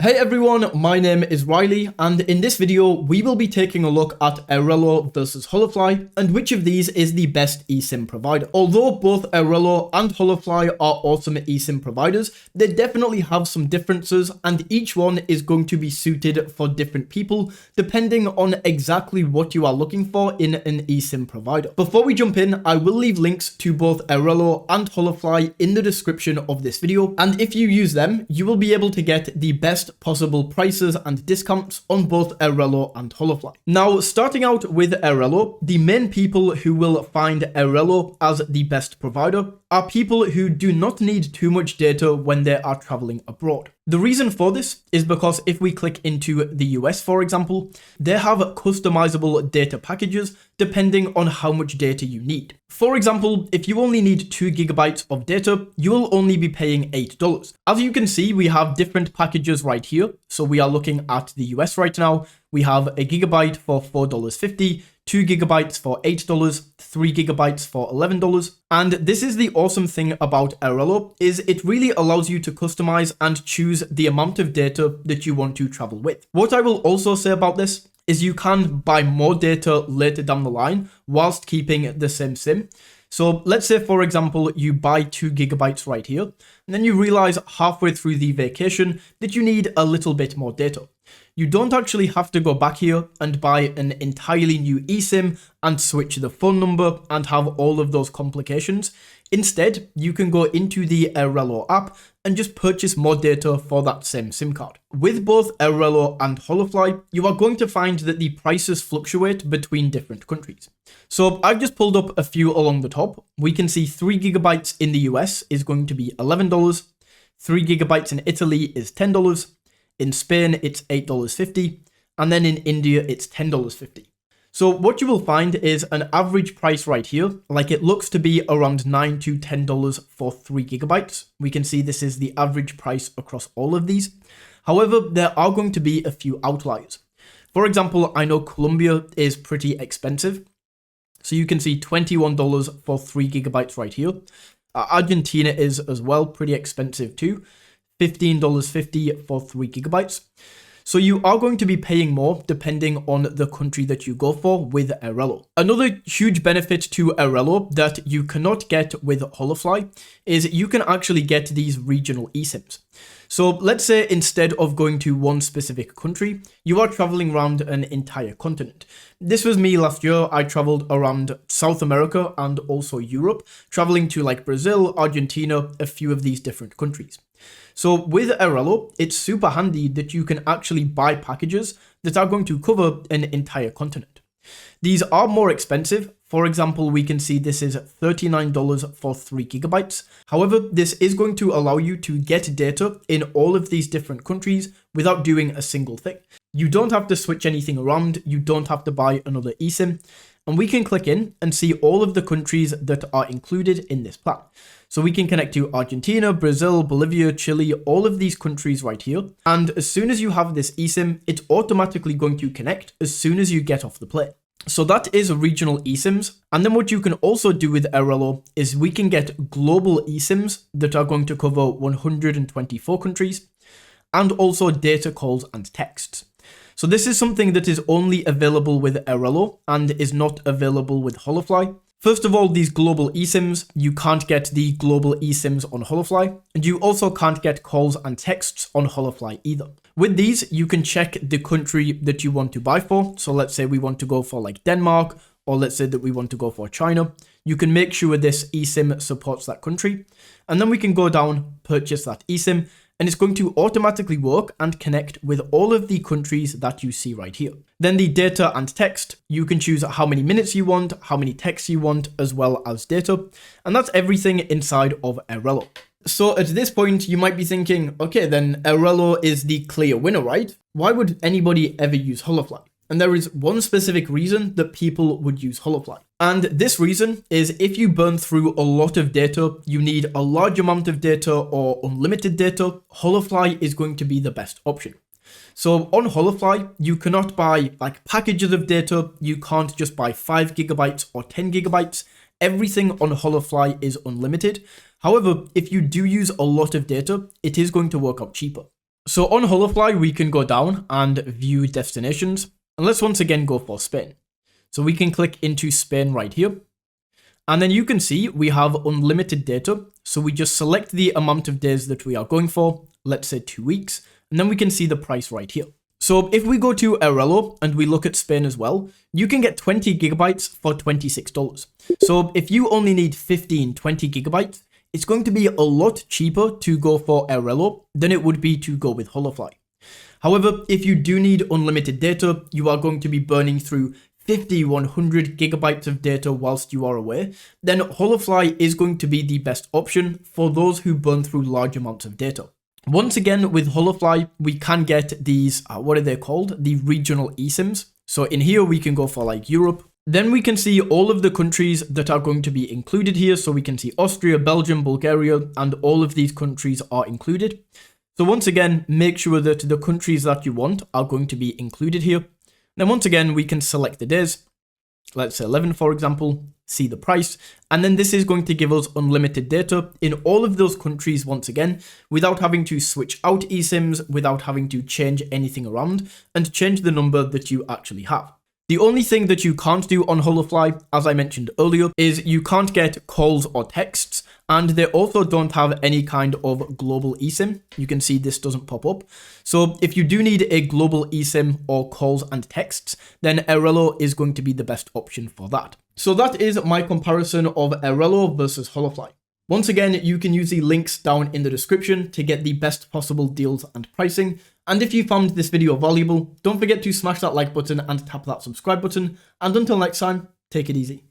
Hey everyone, my name is Riley, and in this video we will be taking a look at Airalo versus Holafly and which of these is the best eSIM provider. Although both Airalo and Holafly are awesome eSIM providers, they definitely have some differences and each one is going to be suited for different people depending on exactly what you are looking for in an eSIM provider. Before we jump in, I will leave links to both Airalo and Holafly in the description of this video, and if you use them, you will be able to get the best possible prices and discounts on both Airalo and Holafly. Now, starting out with Airalo, the main people who will find Airalo as the best provider are people who do not need too much data when they are traveling abroad. The reason for this is because if we click into the US, for example, they have customizable data packages depending on how much data you need. For example, if you only need 2 gigabytes of data, you will only be paying $8. As you can see, we have different packages right here. So we are looking at the US right now. We have a gigabyte for $4.50, 2 gigabytes for $8, 3 gigabytes for $11. And this is the awesome thing about Airalo, is it really allows you to customize and choose the amount of data that you want to travel with. What I will also say about this is you can buy more data later down the line whilst keeping the same SIM. So let's say, for example, you buy 2 gigabytes right here, and then you realize halfway through the vacation that you need a little bit more data. You don't actually have to go back here and buy an entirely new eSIM and switch the phone number and have all of those complications. Instead, you can go into the Airalo app and just purchase more data for that same SIM card. With both Airalo and Holafly, you are going to find that the prices fluctuate between different countries. So I've just pulled up a few along the top. We can see 3 gigabytes in the US is going to be $11, 3 gigabytes in Italy is $10, in Spain it's $8.50, and then in India it's $10.50. So what you will find is an average price right here, like it looks to be around $9 to $10 for 3 gigabytes. We can see this is the average price across all of these. However, there are going to be a few outliers. For example, I know Colombia is pretty expensive. So you can see $21 for 3 gigabytes right here. Argentina is as well pretty expensive too. $15.50 for 3 gigabytes. So you are going to be paying more depending on the country that you go for with Airalo. Another huge benefit to Airalo that you cannot get with Holafly is you can actually get these regional eSIMs. So let's say instead of going to one specific country, you are traveling around an entire continent. This was me last year. I traveled around South America and also Europe, traveling to like Brazil, Argentina, a few of these different countries. So with Airalo, it's super handy that you can actually buy packages that are going to cover an entire continent. These are more expensive. For example, we can see this is $39 for 3 gigabytes. However, this is going to allow you to get data in all of these different countries without doing a single thing. You don't have to switch anything around. You don't have to buy another eSIM. And we can click in and see all of the countries that are included in this plan. So we can connect to Argentina, Brazil, Bolivia, Chile, all of these countries right here. And as soon as you have this eSIM, it's automatically going to connect as soon as you get off the plane. So that is regional eSIMs. And then what you can also do with Airalo is we can get global eSIMs that are going to cover 124 countries and also data calls and texts. So this is something that is only available with Airalo and is not available with Holafly. First of all, these global eSIMs, you can't get the global eSIMs on Holafly, and you also can't get calls and texts on Holafly either. With these, you can check the country that you want to buy for. So let's say we want to go for like Denmark, or let's say that we want to go for China. You can make sure this eSIM supports that country, and then we can go down, purchase that eSIM, and it's going to automatically work and connect with all of the countries that you see right here. Then the data and text, you can choose how many minutes you want, how many texts you want, as well as data. And that's everything inside of Airalo. So at this point, you might be thinking, okay, then Airalo is the clear winner, right? Why would anybody ever use Holafly? And there is one specific reason that people would use Holafly. And this reason is if you burn through a lot of data, you need a large amount of data or unlimited data, Holafly is going to be the best option. So on Holafly, you cannot buy like packages of data. You can't just buy 5 gigabytes or 10 gigabytes. Everything on Holafly is unlimited. However, if you do use a lot of data, it is going to work out cheaper. So on Holafly, we can go down and view destinations. And let's once again go for Spain. So we can click into Spain right here. And then you can see we have unlimited data. So we just select the amount of days that we are going for, let's say 2 weeks. And then we can see the price right here. So if we go to Airalo and we look at Spain as well, you can get 20 gigabytes for $26. So if you only need 20 gigabytes, it's going to be a lot cheaper to go for Airalo than it would be to go with Holafly. However, if you do need unlimited data, you are going to be burning through 100 gigabytes of data whilst you are away, then Holafly is going to be the best option for those who burn through large amounts of data. Once again, with Holafly, we can get these, what are they called? The regional Esims. So in here, we can go for like Europe. Then we can see all of the countries that are going to be included here. So we can see Austria, Belgium, Bulgaria, and all of these countries are included. So once again, make sure that the countries that you want are going to be included here. Then once again, we can select the days. Let's say 11, for example, see the price. And then this is going to give us unlimited data in all of those countries once again, without having to switch out eSIMs, without having to change anything around and change the number that you actually have. The only thing that you can't do on Holafly, as I mentioned earlier, is you can't get calls or texts, and they also don't have any kind of global eSIM. You can see this doesn't pop up. So if you do need a global eSIM or calls and texts, then Airalo is going to be the best option for that. So that is my comparison of Airalo versus Holafly. Once again, you can use the links down in the description to get the best possible deals and pricing. And if you found this video valuable, don't forget to smash that like button and tap that subscribe button. And until next time, take it easy.